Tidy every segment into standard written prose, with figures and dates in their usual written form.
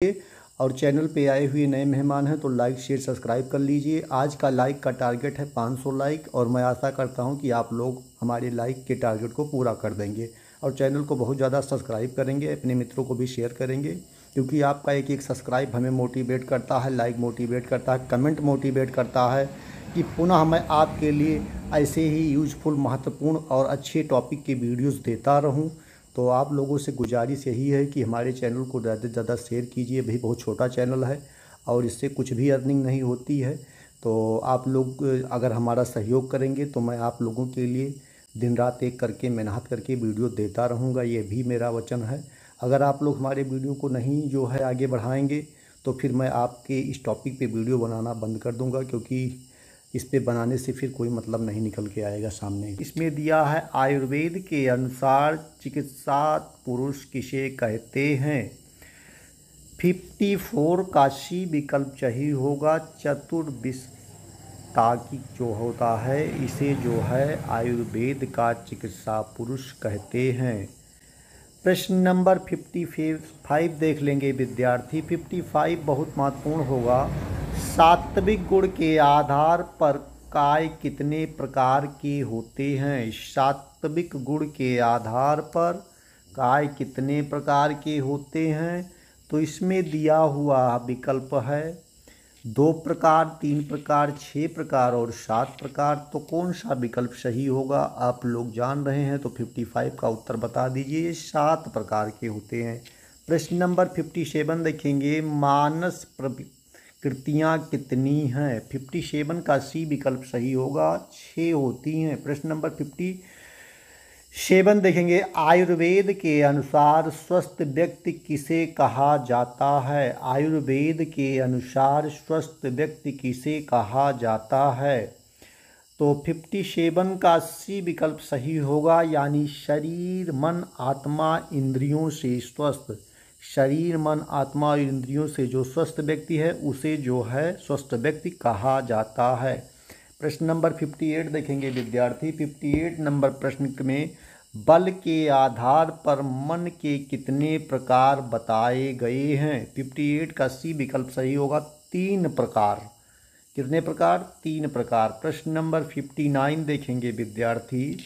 और चैनल पे आए हुए नए मेहमान हैं तो लाइक शेयर सब्सक्राइब कर लीजिए। आज का लाइक का टारगेट है 500 लाइक और मैं आशा करता हूं कि आप लोग हमारे लाइक के टारगेट को पूरा कर देंगे और चैनल को बहुत ज़्यादा सब्सक्राइब करेंगे, अपने मित्रों को भी शेयर करेंगे, क्योंकि आपका एक एक सब्सक्राइब हमें मोटिवेट करता है, लाइक मोटिवेट करता है, कमेंट मोटिवेट करता है कि पुनः मैं आपके लिए ऐसे ही यूजफुल, महत्वपूर्ण और अच्छे टॉपिक की वीडियोज़ देता रहूँ। तो आप लोगों से गुजारिश यही है कि हमारे चैनल को ज़्यादा से ज़्यादा शेयर कीजिए। भाई बहुत छोटा चैनल है और इससे कुछ भी अर्निंग नहीं होती है, तो आप लोग अगर हमारा सहयोग करेंगे तो मैं आप लोगों के लिए दिन रात एक करके मेहनत करके वीडियो देता रहूँगा, ये भी मेरा वचन है। अगर आप लोग हमारे वीडियो को नहीं जो है आगे बढ़ाएंगे तो फिर मैं आपके इस टॉपिक पे वीडियो बनाना बंद कर दूँगा, क्योंकि इस पे बनाने से फिर कोई मतलब नहीं निकल के आएगा सामने। इसमें दिया है आयुर्वेद के अनुसार चिकित्सा पुरुष किसे कहते हैं। 54 का सी विकल्प चाहिए होगा। चतुर्विशताकी जो होता है इसे जो है आयुर्वेद का चिकित्सा पुरुष कहते हैं। प्रश्न नंबर 55 देख लेंगे विद्यार्थी। 55 बहुत महत्वपूर्ण होगा। सात्विक गुण के आधार पर काय कितने प्रकार के होते हैं। सात्विक गुण के आधार पर काय कितने प्रकार के होते हैं, तो इसमें दिया हुआ विकल्प है 2 प्रकार, 3 प्रकार, 6 प्रकार और 7 प्रकार। तो कौन सा विकल्प सही होगा आप लोग जान रहे हैं, तो 55 का उत्तर बता दीजिए। ये 7 प्रकार के होते हैं। प्रश्न नंबर 57 देखेंगे। मानस प्रकृतियाँ कितनी हैं। 57 का सी विकल्प सही होगा, 6 होती हैं। प्रश्न नंबर 57 देखेंगे। आयुर्वेद के अनुसार स्वस्थ व्यक्ति किसे कहा जाता है। आयुर्वेद के अनुसार स्वस्थ व्यक्ति किसे कहा जाता है, तो 57 का सी विकल्प सही होगा, यानी शरीर मन आत्मा इंद्रियों से स्वस्थ। शरीर मन आत्मा और इंद्रियों से जो स्वस्थ व्यक्ति है उसे जो है स्वस्थ व्यक्ति कहा जाता है। प्रश्न नंबर 58 देखेंगे विद्यार्थी। 58 नंबर प्रश्न में बल के आधार पर मन के कितने प्रकार बताए गए हैं। 58 का सी विकल्प सही होगा, 3 प्रकार। कितने प्रकार? 3 प्रकार। प्रश्न नंबर 59 देखेंगे विद्यार्थी।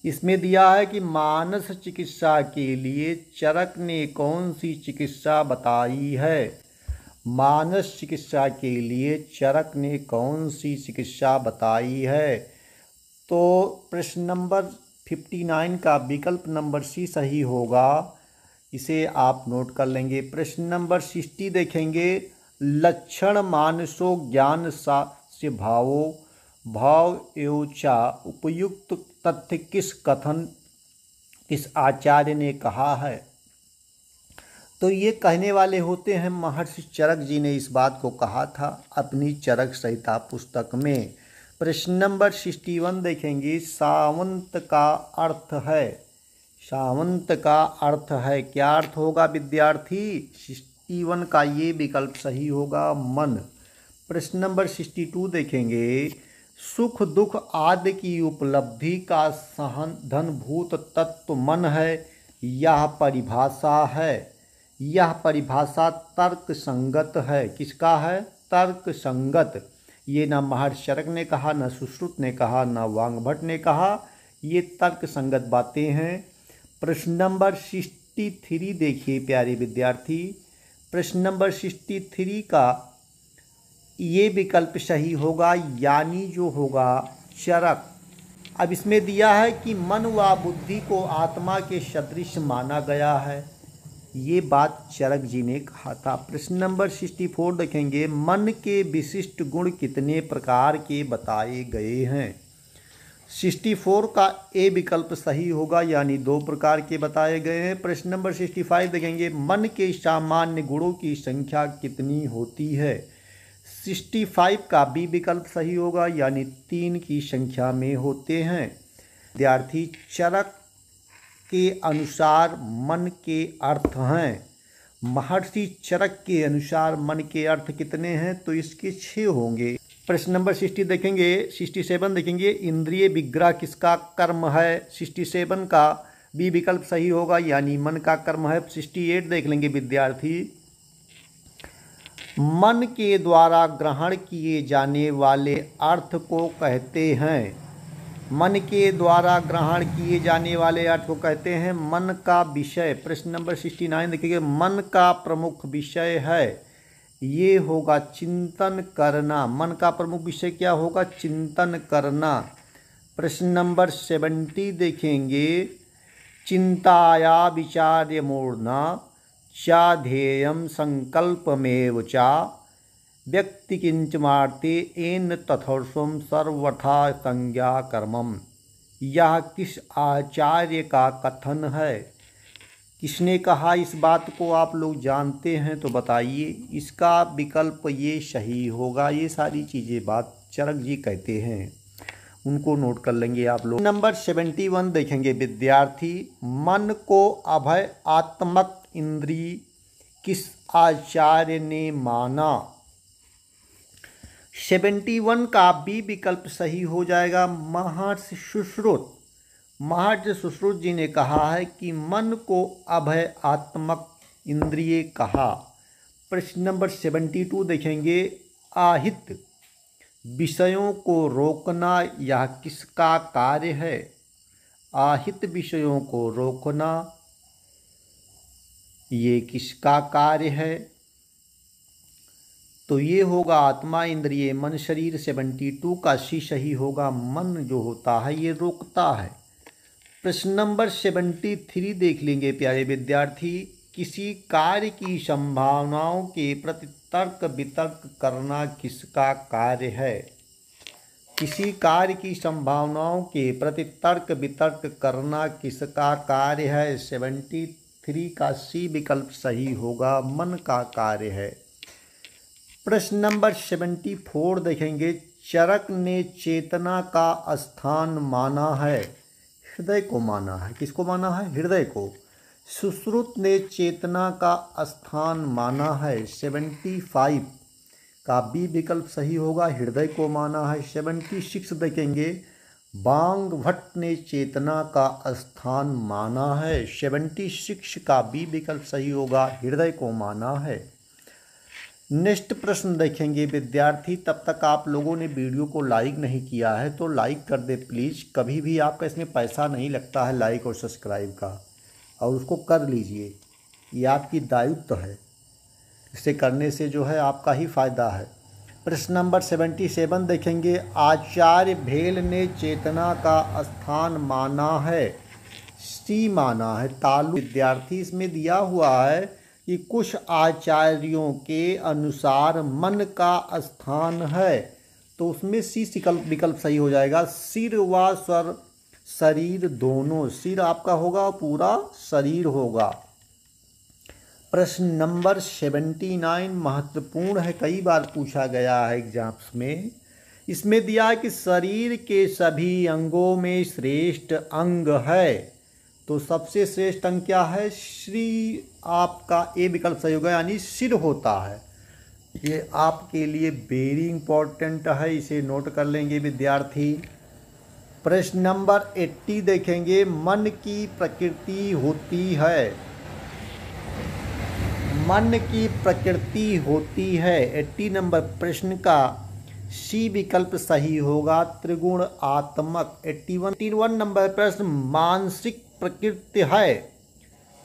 इसमें दिया है कि मानस चिकित्सा के लिए चरक ने कौन सी चिकित्सा बताई है। मानस चिकित्सा के लिए चरक ने कौन सी चिकित्सा बताई है, तो प्रश्न नंबर 59 का विकल्प नंबर सी सही होगा, इसे आप नोट कर लेंगे। प्रश्न नंबर 60 देखेंगे। लक्षण मानसो ज्ञान से भावो भाव एवचा उपयुक्त तथ्य किस आचार्य ने कहा है। तो ये कहने वाले होते हैं महर्षि चरक जी ने इस बात को कहा था अपनी चरक संहिता पुस्तक में। प्रश्न नंबर 61 देखेंगे। सावंत का अर्थ है। सावंत का अर्थ है, क्या अर्थ होगा विद्यार्थी। 61 का ये विकल्प सही होगा, मन। प्रश्न नंबर 62 देखेंगे। सुख दुख आदि की उपलब्धि का साधनभूत तत्व मन है, यह परिभाषा है। यह परिभाषा तर्क संगत है। किसका है? तर्क संगत। ये ना महर्षि चरक ने कहा, ना सुश्रुत ने कहा, ना वाग्भट ने कहा, ये तर्क संगत बातें हैं। प्रश्न नंबर 63 देखिए प्यारे विद्यार्थी। प्रश्न नंबर 63 का ये विकल्प सही होगा, यानी जो होगा चरक। अब इसमें दिया है कि मन व बुद्धि को आत्मा के सदृश माना गया है, ये बात चरक जी ने कहा था। प्रश्न नंबर 64 देखेंगे। मन के विशिष्ट गुण कितने प्रकार के बताए गए हैं। 64 का ए विकल्प सही होगा, यानी 2 प्रकार के बताए गए हैं। प्रश्न नंबर 65 देखेंगे। मन के सामान्य गुणों की संख्या कितनी होती है। 65 का बी विकल्प सही होगा, यानी 3 की संख्या में होते हैं। विद्यार्थी चरक के अनुसार मन के अर्थ हैं। महर्षि चरक के अनुसार मन के अर्थ कितने हैं, तो इसके 6 होंगे। प्रश्न नंबर 60 देखेंगे। 67 देखेंगे। इंद्रिय विग्रह किसका कर्म है। 67 का बी विकल्प सही होगा, यानी मन का कर्म है। 68 देख लेंगे विद्यार्थी। मन के द्वारा ग्रहण किए जाने वाले अर्थ को कहते हैं। मन के द्वारा ग्रहण किए जाने वाले अर्थ को कहते हैं मन का विषय। प्रश्न नंबर 69 देखिए, मन का प्रमुख विषय है, ये होगा चिंतन करना। मन का प्रमुख विषय क्या होगा? चिंतन करना। प्रश्न नंबर 70 देखेंगे, चिंताया विचार्य मूर्धा चा ध्येयम संकल्पमेव चा व्यक्ति किंच मार्ते एन तथर्षम सर्वथा संज्ञा कर्मम। यह किस आचार्य का कथन है? किसने कहा इस बात को? आप लोग जानते हैं तो बताइए। इसका विकल्प ये सही होगा। ये सारी चीज़ें बात चरक जी कहते हैं, उनको नोट कर लेंगे आप लोग। नंबर 71 देखेंगे विद्यार्थी, मन को अभय आत्मक इंद्रिय किस आचार्य ने माना? 71 का बी विकल्प सही हो जाएगा, महर्षि सुश्रुत। महर्षि सुश्रुत जी ने कहा है कि मन को अभय आत्मक इंद्रिय कहा। प्रश्न नंबर 72 देखेंगे, आहित विषयों को रोकना यह किसका कार्य है? आहित विषयों को रोकना ये किसका कार्य है? तो ये होगा आत्मा, इंद्रिय, मन, शरीर। 72 का सी सही होगा। मन जो होता है ये रोकता है। प्रश्न नंबर 73 देख लेंगे प्यारे विद्यार्थी, किसी कार्य की संभावनाओं के प्रति तर्क वितर्क करना किसका कार्य है? किसी कार्य की संभावनाओं के प्रति तर्क वितर्क करना किसका कार्य है? 73 का सी विकल्प सही होगा, मन का कार्य है। प्रश्न नंबर 74 देखेंगे, चरक ने चेतना का स्थान माना है, हृदय को माना है। किसको माना है? हृदय को। सुश्रुत ने चेतना का स्थान माना है। 75 का बी विकल्प सही होगा, हृदय को माना है। 76 देखेंगे, बांग भट्ट ने चेतना का स्थान माना है। 76 का बी विकल्प सही होगा, हृदय को माना है। नेक्स्ट प्रश्न देखेंगे विद्यार्थी, तब तक आप लोगों ने वीडियो को लाइक नहीं किया है तो लाइक कर दे प्लीज़। कभी भी आपका इसमें पैसा नहीं लगता है लाइक और सब्सक्राइब का, और उसको कर लीजिए, ये आपकी दायित्व है। इसे करने से जो है आपका ही फायदा है। प्रश्न नंबर 77 देखेंगे, आचार्य भेल ने चेतना का स्थान माना है, सी माना है। तालु विद्यार्थी, इसमें दिया हुआ है कि कुछ आचार्यों के अनुसार मन का स्थान है, तो उसमें सी विकल्प सही हो जाएगा। सिर व स्वर शरीर दोनों, सिर आपका होगा, पूरा शरीर होगा। प्रश्न नंबर 79 महत्वपूर्ण है, कई बार पूछा गया है एग्जाम्स में। इसमें दिया है कि शरीर के सभी अंगों में श्रेष्ठ अंग है, तो सबसे श्रेष्ठ अंग क्या है? श्री, आपका ए विकल्प सही होगा, यानी सिर होता है। ये आपके लिए वेरी इंपॉर्टेंट है, इसे नोट कर लेंगे विद्यार्थी। प्रश्न नंबर 80 देखेंगे, मन की प्रकृति होती है, मन की प्रकृति होती है। 80 नंबर प्रश्न का सी विकल्प सही होगा, त्रिगुणात्मक। 81 नंबर प्रश्न, मानसिक प्रकृति है,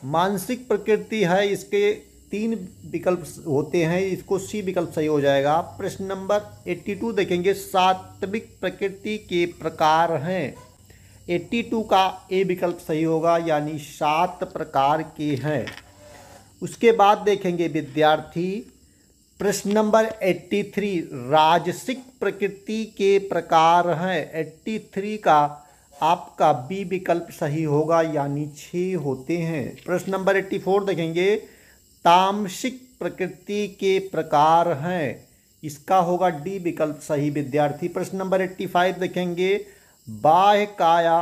मानसिक प्रकृति है, इसके 3 विकल्प होते हैं, इसको सी विकल्प सही हो जाएगा। प्रश्न नंबर 82 देखेंगे, सात्विक प्रकृति के प्रकार हैं, 82 का ए विकल्प सही होगा, यानी 7 प्रकार के हैं। उसके बाद देखेंगे विद्यार्थी प्रश्न नंबर 83, राजसिक प्रकृति के प्रकार हैं, 83 का आपका बी विकल्प सही होगा, यानी 6 होते हैं। प्रश्न नंबर 84 देखेंगे, तामसिक प्रकृति के प्रकार हैं, इसका होगा डी विकल्प सही विद्यार्थी। प्रश्न नंबर 85 देखेंगे, बाह्य काया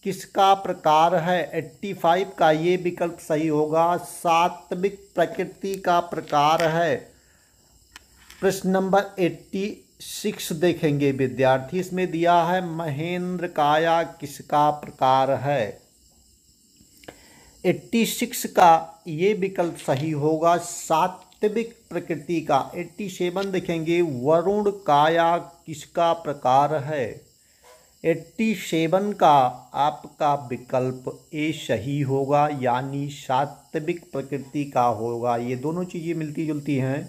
किसका प्रकार है? 85 का ये विकल्प सही होगा, सात्विक प्रकृति का प्रकार है। प्रश्न नंबर 86 देखेंगे विद्यार्थी, इसमें दिया है महेंद्र काया किसका प्रकार है? 86 का ये विकल्प सही होगा, सात्विक सात्विक प्रकृति का। 87 देखेंगे, वरुण काया किसका प्रकार है। 87 का आपका विकल्प ए सही होगा, यानी सात्विक प्रकृति का होगा। ये दोनों चीज़ें मिलती जुलती हैं।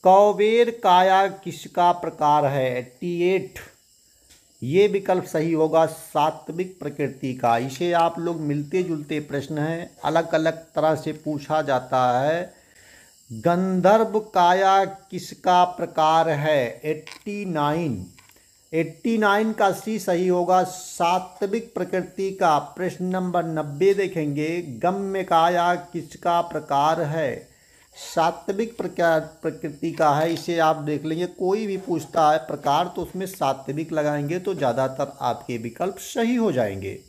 कौबेर काया किसका प्रकार है। 88, ये विकल्प सही होगा, सात्विक प्रकृति का। इसे आप लोग मिलते जुलते प्रश्न हैं, अलग अलग तरह से पूछा जाता है। गंधर्व काया किसका प्रकार है। 89 का सी सही होगा, सात्विक प्रकृति का। प्रश्न नंबर 90 देखेंगे, गम्य काया किसका प्रकार है। सात्विक प्रकृति का है। इसे आप देख लेंगे, कोई भी पूछता है प्रकार तो उसमें सात्विक लगाएंगे तो ज़्यादातर आपके विकल्प सही हो जाएंगे।